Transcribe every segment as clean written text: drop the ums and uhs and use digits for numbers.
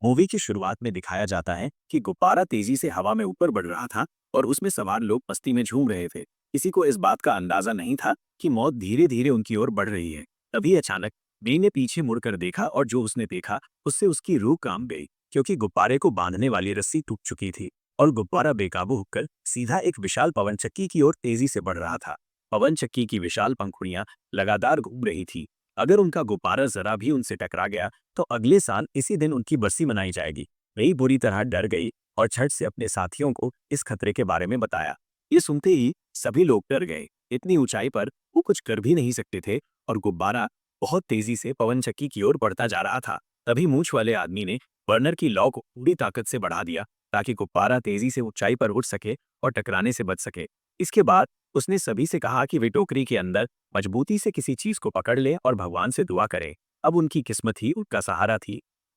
Movie की शुरुआत में दिखाया जाता है कि गुब्बारा तेजी से हवा में ऊपर बढ़ रहा था और उसमें सवार लोग मस्ती में झूम रहे थे। किसी को इस बात का अंदाजा नहीं था कि मौत धीरे धीरे उनकी ओर बढ़ रही है। तभी अचानक बे ने पीछे मुड़कर देखा और जो उसने देखा उससे उसकी रूह कांप गई, क्योंकि गुब्बारे को बांधने वाली रस्सी टूट चुकी थी और गुब्बारा बेकाबू होकर सीधा एक विशाल पवन चक्की की ओर तेजी से बढ़ रहा था। पवन चक्की की विशाल पंखुड़ियां लगातार घूम रही थी। अगर उनका गुब्बारा जरा भी उनसे टकरा गया तो अगले साल इसी दिन उनकी बरसी मनाई जाएगी। वही बुरी तरह डर गई और झट से अपने साथियों को इस खतरे के बारे में बताया। ये सुनते ही सभी लोग डर गए। इतनी ऊंचाई पर वो कुछ कर भी नहीं सकते थे और गुब्बारा बहुत तेजी से पवन चक्की की ओर बढ़ता जा रहा था। तभी मूंछ वाले आदमी ने बर्नर की लौ को पूरी ताकत से बढ़ा दिया ताकि गुब्बारा तेजी से ऊंचाई पर उठ सके और टकराने से बच सके। इसके बाद उसने सभी से कहा कि वे टोकरी के अंदर मजबूती से किसी चीज को पकड़ लें और भगवान से दुआ करें। अब उनकी किस्मत ही उनका सहारा थी।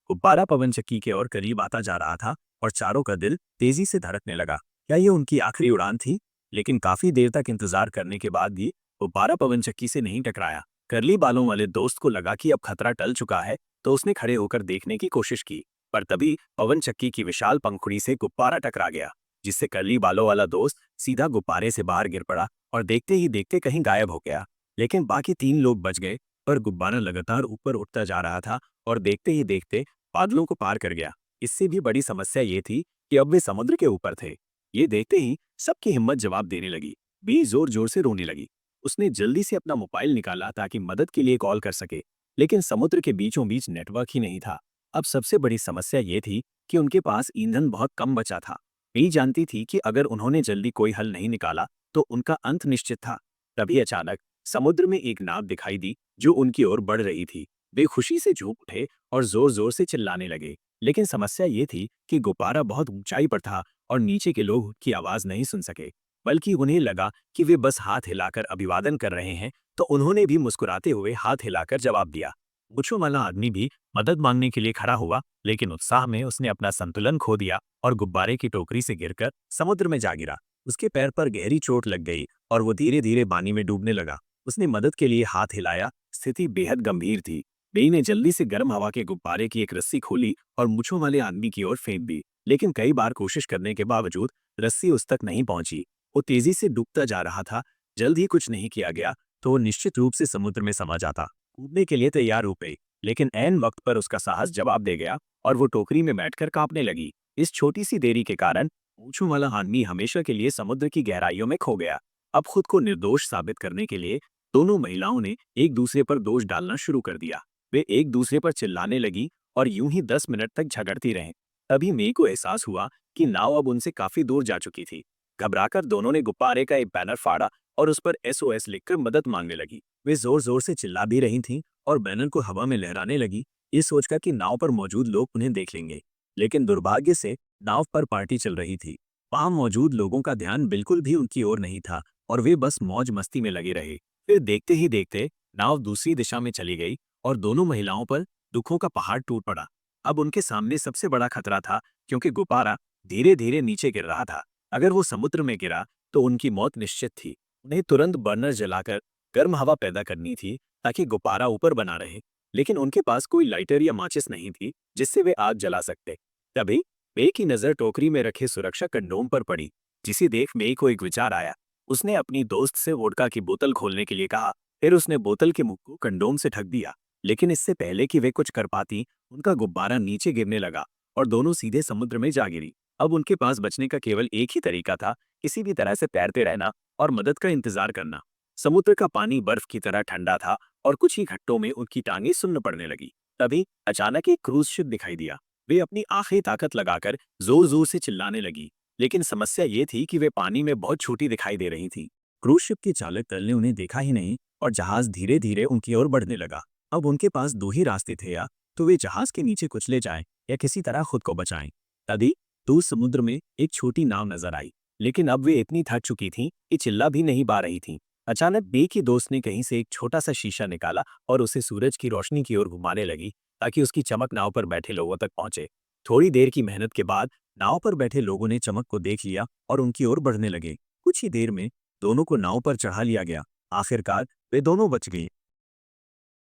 गुब्बारा पवन चक्की के और करीब आता जा रहा था और चारों का दिल तेजी से धड़कने लगा। क्या ये उनकी आखिरी उड़ान थी? लेकिन काफी देर तक इंतजार करने के बाद भी गुब्बारा पवन चक्की से नहीं टकराया। करली बालों वाले दोस्त को लगा कि अब खतरा टल चुका है, तो उसने खड़े होकर देखने की कोशिश की। पर तभी पवन चक्की की विशाल पंखुड़ी से गुब्बारा टकरा गया, जिससे करली बालों वाला दोस्त सीधा गुब्बारे से बाहर गिर पड़ा और देखते ही देखते कहीं गायब हो गया। लेकिन बाकी तीन लोग बच गए, पर गुब्बारा लगातार ऊपर उठता जा रहा था और देखते ही देखते बादलों को पार कर गया। इससे भी बड़ी समस्या ये थी कि अब वे समुद्र के ऊपर थे। ये देखते ही सबकी हिम्मत जवाब देने लगी। बी जोर जोर से रोने लगी। उसने जल्दी से अपना मोबाइल निकाला ताकि मदद के लिए कॉल कर सके, लेकिन समुद्र के बीचों बीच नेटवर्क ही नहीं था। अब सबसे बड़ी समस्या ये थी कि उनके पास ईंधन बहुत कम बचा था। बी जानती थी कि अगर उन्होंने जल्दी कोई हल नहीं निकाला तो उनका अंत निश्चित था। तभी अचानक समुद्र में एक नाव दिखाई दी जो उनकी ओर बढ़ रही थी। वे खुशी से झूम उठे और जोर जोर से चिल्लाने लगे। लेकिन समस्या ये थी कि गुब्बारा बहुत ऊंचाई पर था और नीचे के लोग उनकी आवाज नहीं सुन सके, बल्कि उन्हें लगा कि वे बस हाथ हिलाकर अभिवादन कर रहे हैं, तो उन्होंने भी मुस्कुराते हुए हाथ हिलाकर जवाब दिया। मूंछों वाला आदमी भी मदद मांगने के लिए खड़ा हुआ, लेकिन उत्साह में उसने अपना संतुलन खो दिया और गुब्बारे की टोकरी से गिरकर समुद्र में जा गिरा। उसके पैर पर गहरी चोट लग गई और वो धीरे धीरे पानी में डूबने लगा। उसने मदद के लिए हाथ हिलाया। स्थिति बेहद गंभीर थी। बेई ने जल्दी से गर्म हवा के गुब्बारे की एक रस्सी खोली और मूंछों वाले आदमी की ओर फेंक दी, लेकिन कई बार कोशिश करने के बावजूद रस्सी उस तक नहीं पहुंची। वो तेजी से डूबता जा रहा था। जल्द ही कुछ नहीं किया गया तो वो निश्चित रूप से समुद्र में समा जाता। कूदने के लिए तैयार हो गई, लेकिन ऐन वक्त पर उसका साहस जवाब दे गया और वो टोकरी में बैठकर कांपने लगी। इस छोटी सी देरी के कारण मूंछों वाला आदमी हमेशा के लिए समुद्र की गहराइयों में खो गया। अब खुद को निर्दोष साबित करने के लिए दोनों महिलाओं ने एक दूसरे पर दोष डालना शुरू कर दिया। वे एक दूसरे पर चिल्लाने लगी और यूं ही 10 मिनट तक झगड़ती रहीं। तभी मे को एहसास हुआ कि नाव अब उनसे काफी दूर जा चुकी थी। घबराकर दोनों ने गुब्बारे का एक बैनर फाड़ा और उस पर एसओएस लिखकर मदद मांगने लगी। वे जोर जोर से चिल्ला भी रही थीं और बैनर को हवा में लहराने लगी, ये सोचकर कि नाव पर मौजूद लोग उन्हें देख लेंगे। लेकिन दुर्भाग्य से नाव पर पार्टी चल रही थी। वहां मौजूद लोगों का ध्यान बिल्कुल भी उनकी ओर नहीं था और वे बस मौज मस्ती में लगे रहे। फिर देखते ही देखते नाव दूसरी दिशा में चली गई और दोनों महिलाओं पर दुखों का पहाड़ टूट पड़ा। अब उनके सामने सबसे बड़ा खतरा था, क्योंकि गुब्बारा धीरे धीरे नीचे गिर रहा था। अगर वो समुद्र में गिरा तो उनकी मौत निश्चित थी। उन्हें तुरंत बर्नर जलाकर गर्म हवा पैदा करनी थी ताकि गुब्बारा ऊपर बना रहे, लेकिन उनके पास कोई लाइटर या माचिस नहीं थी जिससे वे आग जला सकते। तभी मे की नजर टोकरी में रखे सुरक्षा कंडोम पर पड़ी, जिसे देख मे को एक विचार आया। उसने अपनी दोस्त से वोडका की बोतल खोलने के लिए कहा। फिर उसने बोतल के मुंह को कंडोम से ढक दिया, लेकिन इससे पहले कि वे कुछ कर पाती उनका गुब्बारा नीचे गिरने लगा और दोनों सीधे समुद्र में जा गिरी। अब उनके पास बचने का केवल एक ही तरीका था, किसी भी तरह से तैरते रहना और मदद का इंतजार करना। समुद्र का पानी बर्फ की तरह ठंडा था और कुछ ही घंटों में उनकी टांगें सुन्न पड़ने लगी। तभी अचानक एक क्रूज शिप दिखाई दिया। वे अपनी आखिरी ताकत लगाकर जोर जोर से चिल्लाने लगी, लेकिन समस्या ये थी कि वे पानी में बहुत छोटी दिखाई दे रही थी। क्रूज शिप के चालक दल ने उन्हें देखा ही नहीं और जहाज धीरे धीरे उनकी ओर बढ़ने लगा। अब उनके पास दो ही रास्ते थे, या तो वे जहाज के नीचे कुचले जाएं या किसी तरह खुद को बचाएं। तभी दूर समुद्र में एक छोटी नाव नजर आई, लेकिन अब वे इतनी थक चुकी थीं कि चिल्ला भी नहीं पा रही थीं। अचानक बे की दोस्त ने कहीं से एक छोटा सा शीशा निकाला और उसे सूरज की रोशनी की ओर घुमाने लगी ताकि उसकी चमक नाव पर बैठे लोगों तक पहुंचे। थोड़ी देर की मेहनत के बाद नाव पर बैठे लोगों ने चमक को देख लिया और उनकी ओर बढ़ने लगे। कुछ ही देर में दोनों को नाव पर चढ़ा लिया गया। आखिरकार वे दोनों बच गए।